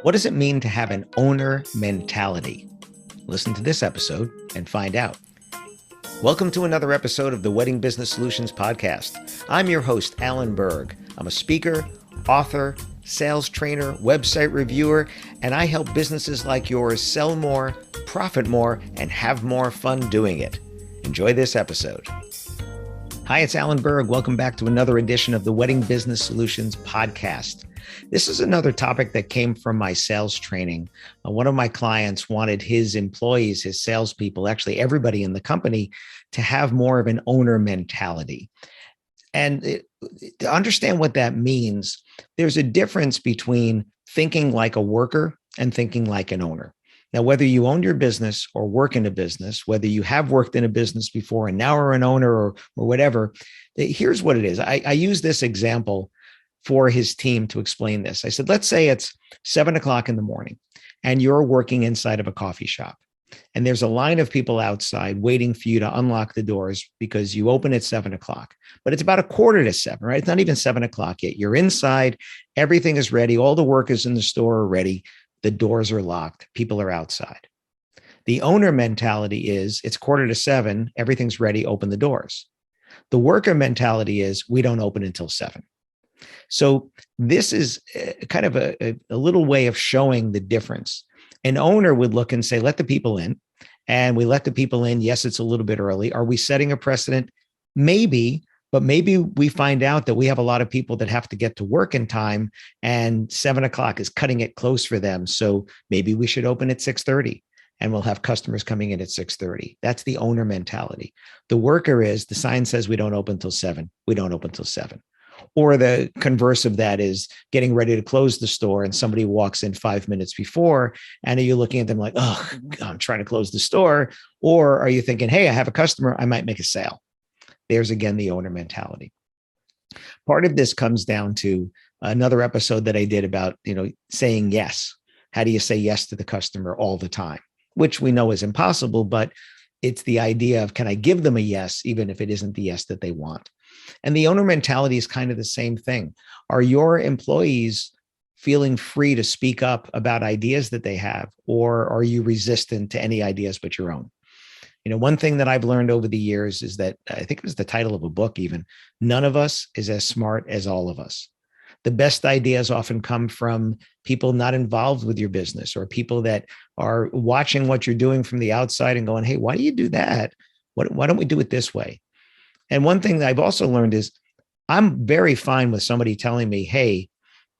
What does it mean to have an owner mentality? Listen to this episode and find out. Welcome to another episode of the Wedding Business Solutions Podcast. I'm your host, Alan Berg. I'm a speaker, author, sales trainer, website reviewer, and I help businesses like yours sell more, profit more, and have more fun doing it. Enjoy this episode. Hi, it's Alan Berg. Welcome back to another edition of the Wedding Business Solutions Podcast. This is another topic that came from my sales training. One of my clients wanted his employees, his salespeople, actually everybody in the company, to have more of an owner mentality. And to understand what that means, there's a difference between thinking like a worker and thinking like an owner. Now, whether you own your business or work in a business, whether you have worked in a business before and now are an owner or whatever, here's what it is. I use this example for his team to explain this. I said, let's say it's 7:00 in the morning and you're working inside of a coffee shop and there's a line of people outside waiting for you to unlock the doors because you open at 7:00, but it's about 6:45, right? It's not even 7:00 yet. You're inside, everything is ready. All the workers in the store are ready. The doors are locked. People are outside. The owner mentality is it's 6:45, everything's ready, open the doors. The worker mentality is we don't open until 7. So this is kind of a little way of showing the difference. An owner would look and say, let the people in. And we let the people in. Yes, it's a little bit early. Are we setting a precedent? Maybe, but maybe we find out that we have a lot of people that have to get to work in time and 7:00 is cutting it close for them. So maybe we should open at 6:30 and we'll have customers coming in at 6:30. That's the owner mentality. The worker is the sign says we don't open until 7. We don't open until 7. Or the converse of that is getting ready to close the store and somebody walks in 5 minutes before. And are you looking at them like, oh, I'm trying to close the store? Or are you thinking, hey, I have a customer, I might make a sale? There's again, the owner mentality. Part of this comes down to another episode that I did about, saying yes. How do you say yes to the customer all the time? Which we know is impossible, but it's the idea of, can I give them a yes, even if it isn't the yes that they want? And the owner mentality is kind of the same thing. Are your employees feeling free to speak up about ideas that they have, or are you resistant to any ideas but your own? One thing that I've learned over the years is that I think it was the title of a book even, none of us is as smart as all of us. The best ideas often come from people not involved with your business or people that are watching what you're doing from the outside and going, hey, why do you do that? Why don't we do it this way? And one thing that I've also learned is I'm very fine with somebody telling me, hey,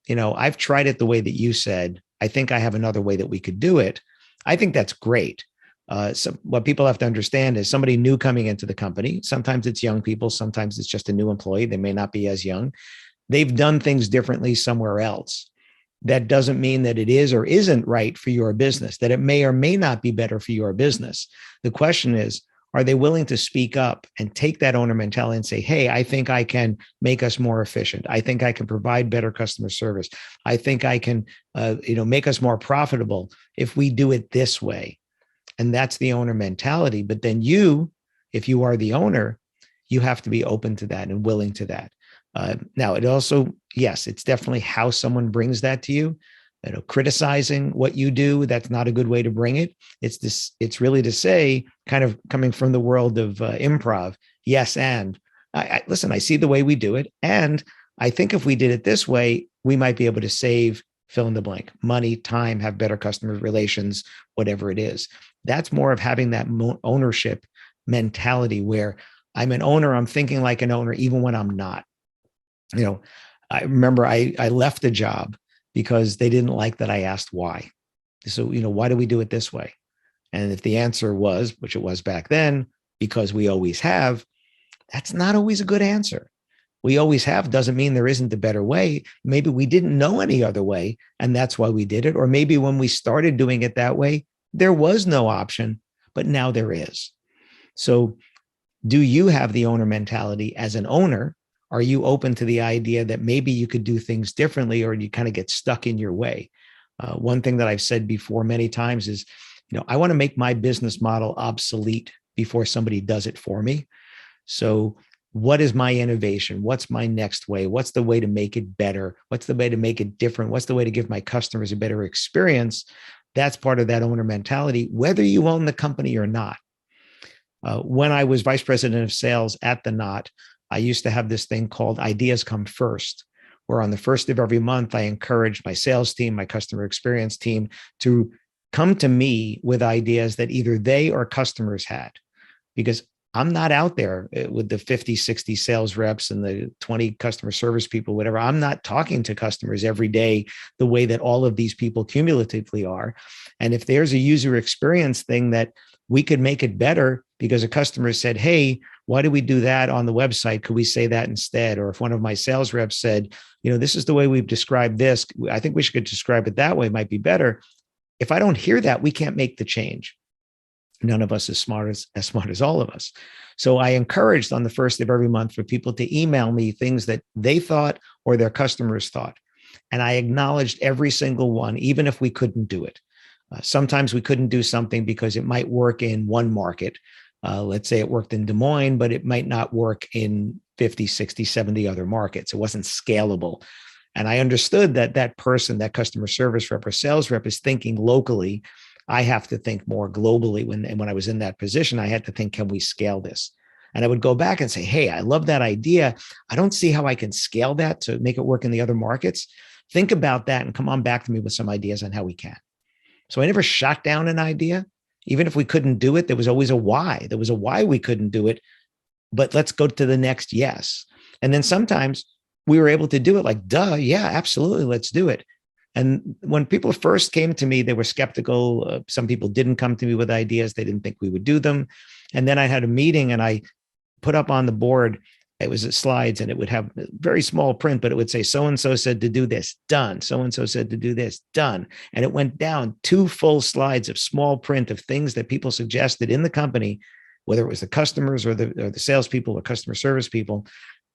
I've tried it the way that you said. I think I have another way that we could do it. I think that's great. So what people have to understand is somebody new coming into the company. Sometimes it's young people. Sometimes it's just a new employee. They may not be as young. They've done things differently somewhere else. That doesn't mean that it is or isn't right for your business, that it may or may not be better for your business. The question is, are they willing to speak up and take that owner mentality and say, hey, I think I can make us more efficient. I think I can provide better customer service. I think I can, make us more profitable if we do it this way. And that's the owner mentality. But then you, if you are the owner, you have to be open to that and willing to that. Now, it also, yes, it's definitely how someone brings that to you. Criticizing what you do, that's not a good way to bring it. It's really to say, kind of coming from the world of improv, yes, and listen, I see the way we do it. And I think if we did it this way, we might be able to save, fill in the blank, money, time, have better customer relations, whatever it is. That's more of having that ownership mentality where I'm an owner, I'm thinking like an owner, even when I'm not. I remember I left a job because they didn't like that I asked why. So, why do we do it this way? And if the answer was, which it was back then, because we always have, that's not always a good answer. We always have doesn't mean there isn't a better way. Maybe we didn't know any other way, and that's why we did it. Or maybe when we started doing it that way, there was no option, but now there is. So do you have the owner mentality as an owner? Are you open to the idea that maybe you could do things differently, or you kind of get stuck in your way? One thing that I've said before many times is, I want to make my business model obsolete before somebody does it for me. So What is my innovation? What's my next way? What's the way to make it better? What's the way to make it different? What's the way to give my customers a better experience? That's part of that owner mentality, whether you own the company or not. When I was vice president of sales at The Knot, I used to have this thing called Ideas Come First, where on the first of every month, I encouraged my sales team, my customer experience team to come to me with ideas that either they or customers had, because I'm not out there with the 50, 60 sales reps and the 20 customer service people, whatever. I'm not talking to customers every day the way that all of these people cumulatively are. And if there's a user experience thing that we could make it better because a customer said, hey, why do we do that on the website? Could we say that instead? Or if one of my sales reps said, this is the way we've described this, I think we should describe it that way, it might be better. If I don't hear that, we can't make the change. None of us as smart as all of us. So I encouraged on the first of every month for people to email me things that they thought or their customers thought. And I acknowledged every single one, even if we couldn't do it. Sometimes we couldn't do something because it might work in one market. Let's say it worked in Des Moines, but it might not work in 50, 60, 70 other markets. It wasn't scalable. And I understood that that person, that customer service rep or sales rep is thinking locally. I have to think more globally. When I was in that position, I had to think, can we scale this? And I would go back and say, hey, I love that idea. I don't see how I can scale that to make it work in the other markets. Think about that and come on back to me with some ideas on how we can. So I never shot down an idea. Even if we couldn't do it, there was always a why. There was a why we couldn't do it, but let's go to the next yes. And then sometimes we were able to do it like, duh, yeah, absolutely, let's do it. And when people first came to me, they were skeptical. Some people didn't come to me with ideas. They didn't think we would do them. And then I had a meeting and I put up on the board, it was slides and it would have very small print, but it would say, so-and-so said to do this, done. So-and-so said to do this, done. And it went down 2 full slides of small print of things that people suggested in the company, whether it was the customers or the salespeople or customer service people.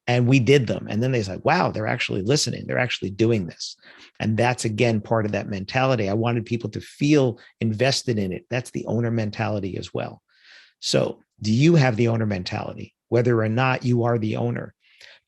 And we did them. And then they said, wow, they're actually listening. They're actually doing this. And that's, again, part of that mentality. I wanted people to feel invested in it. That's the owner mentality as well. So do you have the owner mentality, whether or not you are the owner?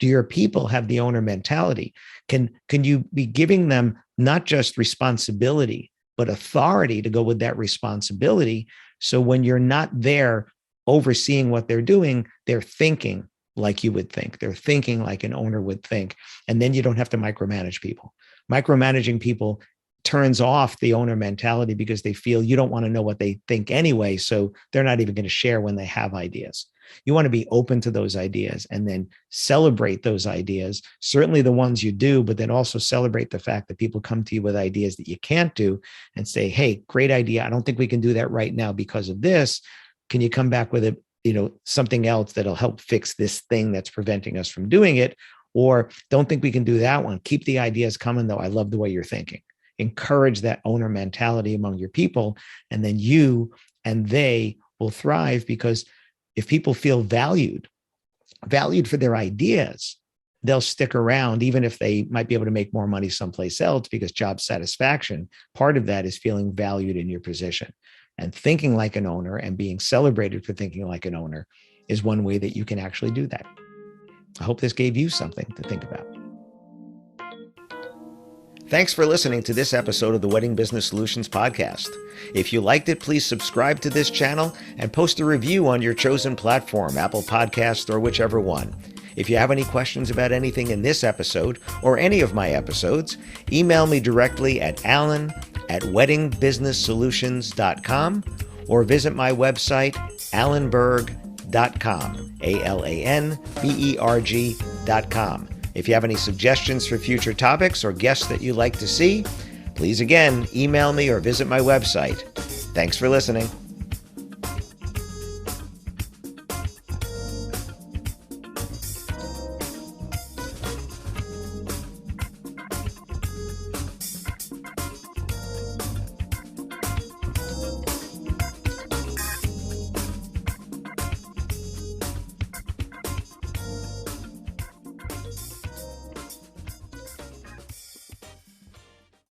Do your people have the owner mentality? Can you be giving them not just responsibility, but authority to go with that responsibility? So when you're not there overseeing what they're doing, they're thinking like you would think. They're thinking like an owner would think. And then you don't have to micromanage people. Micromanaging people turns off the owner mentality because they feel you don't want to know what they think anyway. So they're not even going to share when they have ideas. You want to be open to those ideas and then celebrate those ideas, certainly the ones you do, but then also celebrate the fact that people come to you with ideas that you can't do and say, hey, great idea. I don't think we can do that right now because of this. Can you come back with something else that'll help fix this thing that's preventing us from doing it? Or don't think we can do that one. Keep the ideas coming, though. I love the way you're thinking. Encourage that owner mentality among your people, and then you and they will thrive, because if people feel valued for their ideas, they'll stick around, even if they might be able to make more money someplace else, because job satisfaction, part of that is feeling valued in your position. And thinking like an owner and being celebrated for thinking like an owner is one way that you can actually do that. I hope this gave you something to think about. Thanks for listening to this episode of the Wedding Business Solutions podcast. If you liked it, please subscribe to this channel and post a review on your chosen platform, Apple Podcasts or whichever one. If you have any questions about anything in this episode or any of my episodes, email me directly at alan@weddingbusinesssolutions.com or visit my website, alanberg.com, alanberg.com. If you have any suggestions for future topics or guests that you'd like to see, please again, email me or visit my website. Thanks for listening.